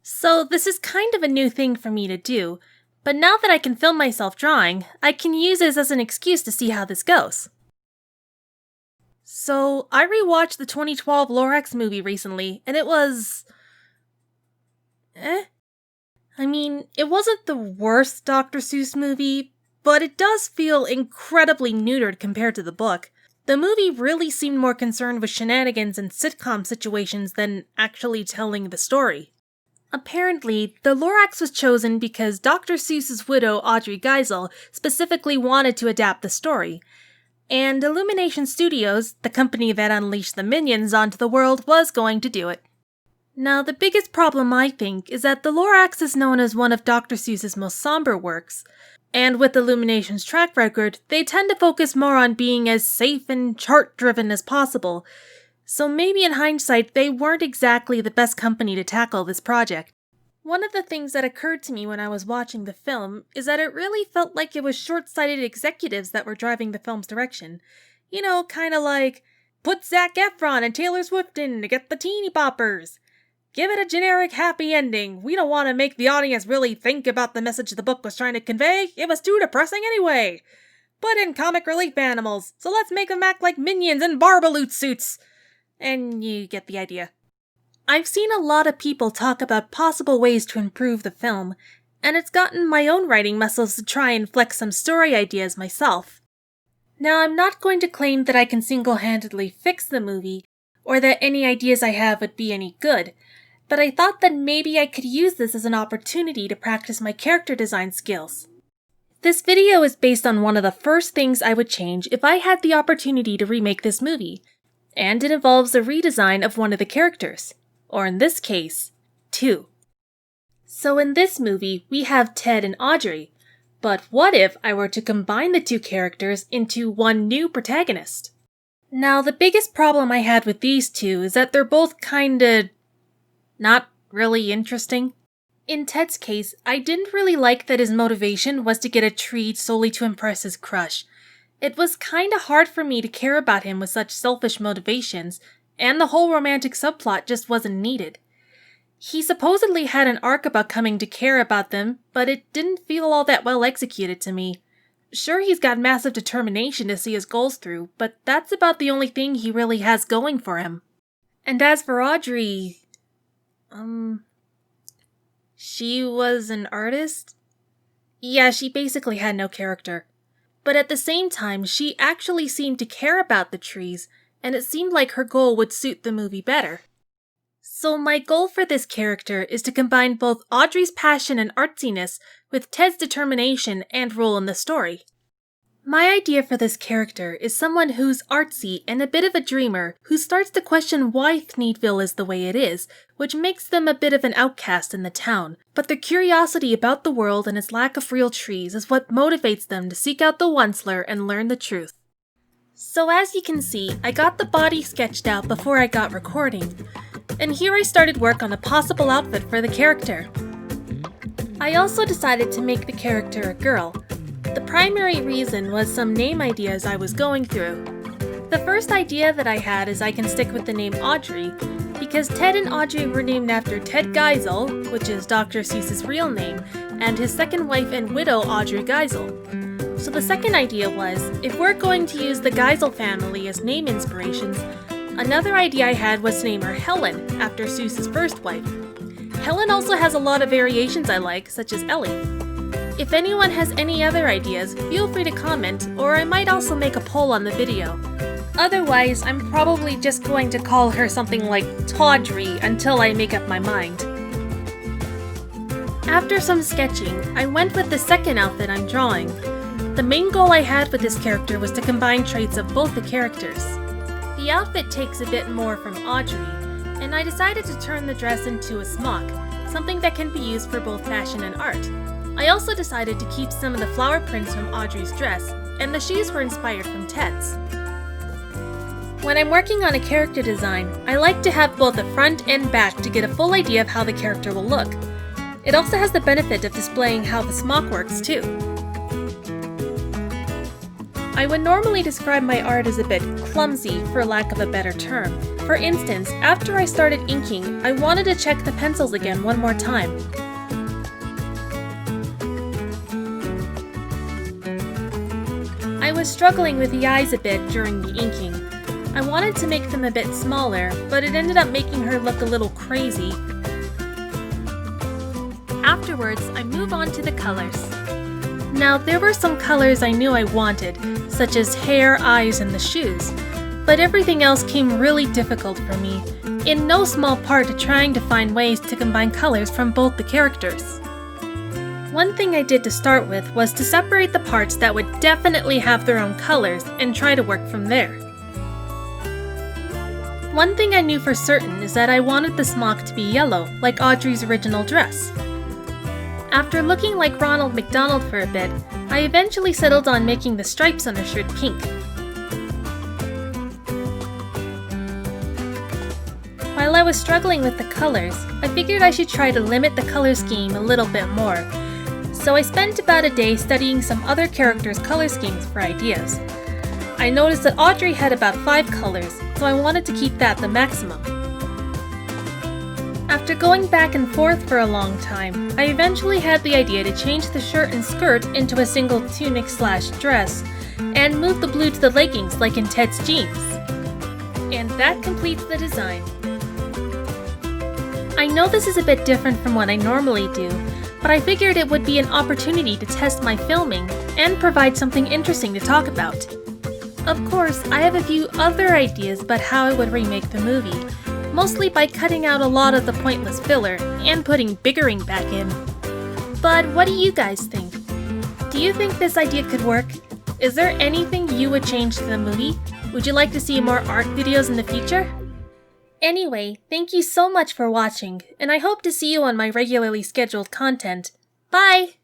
So this is kind of a new thing for me to do, but now that I can film myself drawing, I can use this as an excuse to see how this goes. So I rewatched the 2012 Lorax movie recently, and it was... I mean, it wasn't the worst Dr. Seuss movie, but it does feel incredibly neutered compared to the book. The movie really seemed more concerned with shenanigans and sitcom situations than actually telling the story. Apparently, the Lorax was chosen because Dr. Seuss's widow, Audrey Geisel, specifically wanted to adapt the story. And Illumination Studios, the company that unleashed the minions onto the world, was going to do it. Now, the biggest problem, I think, is that the Lorax is known as one of Dr. Seuss's most somber works, and with Illumination's track record, they tend to focus more on being as safe and chart-driven as possible, so maybe in hindsight, they weren't exactly the best company to tackle this project. One of the things that occurred to me when I was watching the film is that it really felt like it was short-sighted executives that were driving the film's direction. You know, kinda like, put Zac Efron and Taylor Swift in to get the teeny boppers. Give it a generic happy ending. We don't want to make the audience really think about the message the book was trying to convey. It was too depressing anyway. Put in comic relief animals, so let's make them act like minions in barbaloot suits. And you get the idea. I've seen a lot of people talk about possible ways to improve the film, and it's gotten my own writing muscles to try and flex some story ideas myself. Now, I'm not going to claim that I can single-handedly fix the movie, or that any ideas I have would be any good, but I thought that maybe I could use this as an opportunity to practice my character design skills. This video is based on one of the first things I would change if I had the opportunity to remake this movie, and it involves a redesign of one of the characters, or in this case, two. So in this movie, we have Ted and Audrey, but what if I were to combine the two characters into one new protagonist? Now, the biggest problem I had with these two is that they're both kinda not really interesting. In Ted's case, I didn't really like that his motivation was to get a treat solely to impress his crush. It was kinda hard for me to care about him with such selfish motivations, and the whole romantic subplot just wasn't needed. He supposedly had an arc about coming to care about them, but it didn't feel all that well executed to me. Sure, he's got massive determination to see his goals through, but that's about the only thing he really has going for him. And as for Audrey... she was an artist? Yeah, she basically had no character. But at the same time, she actually seemed to care about the trees, and it seemed like her goal would suit the movie better. So my goal for this character is to combine both Audrey's passion and artsiness with Ted's determination and role in the story. My idea for this character is someone who's artsy and a bit of a dreamer who starts to question why Thneedville is the way it is, which makes them a bit of an outcast in the town, but their curiosity about the world and its lack of real trees is what motivates them to seek out the Onceler and learn the truth. So as you can see, I got the body sketched out before I got recording, and here I started work on a possible outfit for the character. I also decided to make the character a girl. The primary reason was some name ideas I was going through. The first idea that I had is I can stick with the name Audrey, because Ted and Audrey were named after Ted Geisel, which is Dr. Seuss's real name, and his second wife and widow Audrey Geisel. So the second idea was, if we're going to use the Geisel family as name inspirations, another idea I had was to name her Helen, after Seuss's first wife. Helen also has a lot of variations I like, such as Ellie. If anyone has any other ideas, feel free to comment, or I might also make a poll on the video. Otherwise, I'm probably just going to call her something like Tawdry until I make up my mind. After some sketching, I went with the second outfit I'm drawing. The main goal I had with this character was to combine traits of both the characters. The outfit takes a bit more from Audrey, and I decided to turn the dress into a smock, something that can be used for both fashion and art. I also decided to keep some of the flower prints from Audrey's dress, and the shoes were inspired from Ted's. When I'm working on a character design, I like to have both the front and back to get a full idea of how the character will look. It also has the benefit of displaying how the smock works too. I would normally describe my art as a bit clumsy, for lack of a better term. For instance, after I started inking, I wanted to check the pencils again one more time. I was struggling with the eyes a bit during the inking. I wanted to make them a bit smaller, but it ended up making her look a little crazy. Afterwards, I move on to the colors. Now, there were some colors I knew I wanted, such as hair, eyes, and the shoes, but everything else came really difficult for me, in no small part to trying to find ways to combine colors from both the characters. One thing I did to start with was to separate the parts that would definitely have their own colors and try to work from there. One thing I knew for certain is that I wanted the smock to be yellow, like Audrey's original dress. After looking like Ronald McDonald for a bit, I eventually settled on making the stripes on her shirt pink. While I was struggling with the colors, I figured I should try to limit the color scheme a little bit more, so I spent about a day studying some other characters' color schemes for ideas. I noticed that Audrey had about 5 colors, so I wanted to keep that the maximum. After going back and forth for a long time, I eventually had the idea to change the shirt and skirt into a single tunic/dress, and move the blue to the leggings like in Ted's jeans. And that completes the design. I know this is a bit different from what I normally do, but I figured it would be an opportunity to test my filming and provide something interesting to talk about. Of course, I have a few other ideas about how I would remake the movie, mostly by cutting out a lot of the pointless filler and putting bickering back in. But what do you guys think? Do you think this idea could work? Is there anything you would change to the movie? Would you like to see more art videos in the future? Anyway, thank you so much for watching, and I hope to see you on my regularly scheduled content. Bye!